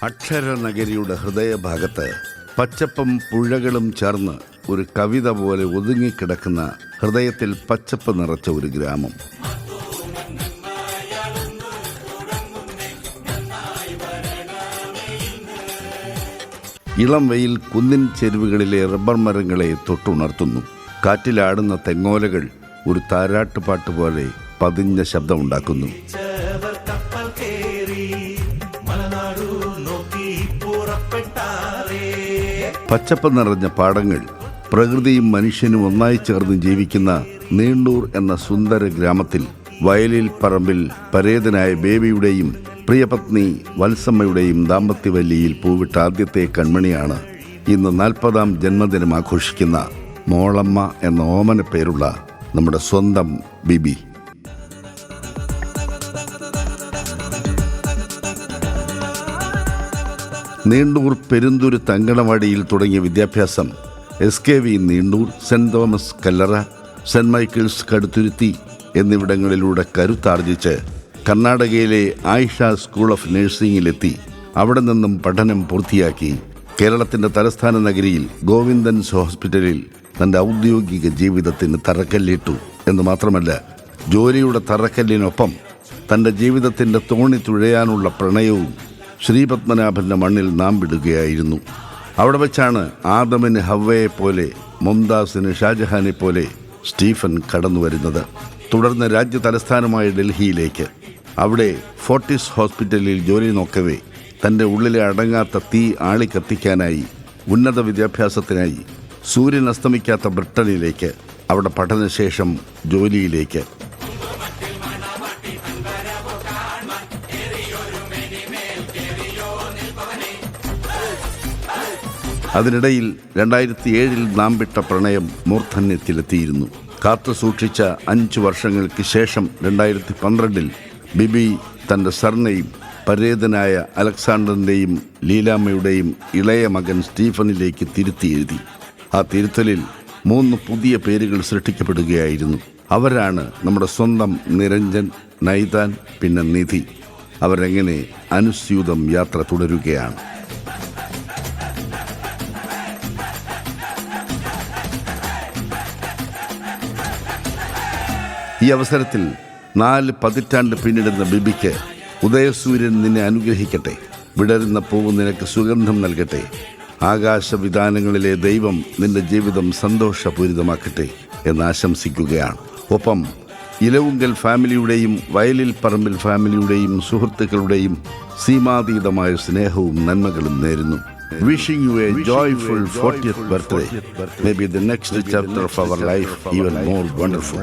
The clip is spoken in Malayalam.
അക്ഷരനഗരിയുടെ ഹൃദയഭാഗത്ത് പച്ചപ്പും പുഴകളും ചേർന്ന് ഒരു കവിത പോലെ ഒതുങ്ങിക്കിടക്കുന്ന ഹൃദയത്തിൽ പച്ചപ്പ് നിറച്ച ഒരു ഗ്രാമം. ഇളം വെയിൽ കുന്നിൻ ചെരുവുകളിലെ റബ്ബർ മരങ്ങളെ തൊട്ടുണർത്തുന്നു. കാറ്റിലാടുന്ന തെങ്ങോലകൾ ഒരു താരാട്ടുപാട്ട് പോലെ പതിഞ്ഞ ശബ്ദമുണ്ടാക്കുന്നു. പച്ചപ്പ് നിറഞ്ഞ പാടങ്ങൾ, പ്രകൃതിയും മനുഷ്യനും ഒന്നായി ചേർന്ന് ജീവിക്കുന്ന നീണ്ടൂർ എന്ന സുന്ദര ഗ്രാമത്തിൽ വയലിൽ പറമ്പിൽ പരേതനായ ബേബിയുടെയും പ്രിയപത്നി വത്സമ്മയുടെയും ദാമ്പത്യവല്ലിയിൽ പൂവിട്ട ആദ്യത്തെ കൺമണിയാണ് ഇന്ന് 40-ാം ജന്മദിനം ആഘോഷിക്കുന്ന മോളമ്മ എന്ന ഓമന പേരുള്ള നമ്മുടെ സ്വന്തം ബിബി. നീണ്ടൂർ പെരുന്തുരു തങ്കണവാടിയിൽ തുടങ്ങിയ വിദ്യാഭ്യാസം SKV നീണ്ടൂർ, സെന്റ് തോമസ് കല്ലറ, സെന്റ് മൈക്കിൾസ് കടുത്തുരുത്തി എന്നിവിടങ്ങളിലൂടെ കരുത്താർജിച്ച് കർണാടകയിലെ ആയിഷ സ്കൂൾ ഓഫ് നഴ്സിംഗിലെത്തി അവിടെ നിന്നും പഠനം പൂർത്തിയാക്കി കേരളത്തിന്റെ തലസ്ഥാന നഗരിയിൽ ഗോവിന്ദൻസ് ഹോസ്പിറ്റലിൽ തന്റെ ഔദ്യോഗിക ജീവിതത്തിന് തറക്കല്ലിട്ടു എന്ന് മാത്രമല്ല, ജോലിയുടെ തറക്കല്ലിനൊപ്പം തന്റെ ജീവിതത്തിന്റെ തോണി തുഴയാനുള്ള പ്രണയവും ശ്രീപത്മനാഭന്റെ മണ്ണിൽ നാം വിടുകയായിരുന്നു. അവിടെ വെച്ചാണ് ആദമിന് ഹവ്വയെ പോലെ, മുംതാസിന് ഷാജഹാനെ പോലെ സ്റ്റീഫൻ കടന്നു വരുന്നത്. തുടർന്ന് രാജ്യ തലസ്ഥാനമായ ഡൽഹിയിലേക്ക്. അവിടെ ഫോർട്ടിസ് ഹോസ്പിറ്റലിൽ ജോലി നോക്കവേ തൻ്റെ ഉള്ളിലെ അടങ്ങാത്ത തീ ആളിക്കത്തിക്കാനായി, ഉന്നത വിദ്യാഭ്യാസത്തിനായി സൂര്യൻ അസ്തമിക്കാത്ത ബ്രിട്ടനിലേക്ക്, അവിടെ പഠനശേഷം ജോലിയിലേക്ക്. അതിനിടയിൽ 2007 നാം വിട്ട പ്രണയം മൂർധന്യത്തിലെത്തിയിരുന്നു. കാത്തു സൂക്ഷിച്ച 5 വർഷങ്ങൾക്ക് ശേഷം 2012 ബിബി തൻ്റെ സർനെയിം പരേതനായ അലക്സാണ്ടറിൻ്റെയും ലീലാമ്മയുടെയും ഇളയ മകൻ സ്റ്റീഫനിലേക്ക് തിരുത്തി എഴുതി. ആ തിരുത്തലിൽ 3 പുതിയ പേരുകൾ സൃഷ്ടിക്കപ്പെടുകയായിരുന്നു. അവരാണ് നമ്മുടെ സ്വന്തം നിരഞ്ജൻ, നൈതാൻ, പിന്നെ നിധി. അവരെങ്ങനെ അനുസ്യൂതം യാത്ര തുടരുകയാണ്. ഈ അവസരത്തിൽ 4 പതിറ്റാണ്ട് പിന്നിടുന്ന ബിബിക്ക് ഉദയസൂര്യൻ നിന്നെ അനുഗ്രഹിക്കട്ടെ, വിടരുന്ന പൂവ് നിനക്ക് സുഗന്ധം നൽകട്ടെ, ആകാശവിധാനങ്ങളിലെ ദൈവം നിന്റെ ജീവിതം സന്തോഷപൂരിതമാക്കട്ടെ എന്ന് ആശംസിക്കുകയാണ്. ഒപ്പം ഇലവുങ്കൽ ഫാമിലിയുടെയും വയലിൽ പറമ്പിൽ ഫാമിലിയുടെയും സുഹൃത്തുക്കളുടെയും സീമാതീതമായ സ്നേഹവും നന്മകളും നേരുന്നു. Wishing you a joyful 40th birthday. Maybe the next chapter of our life even more wonderful.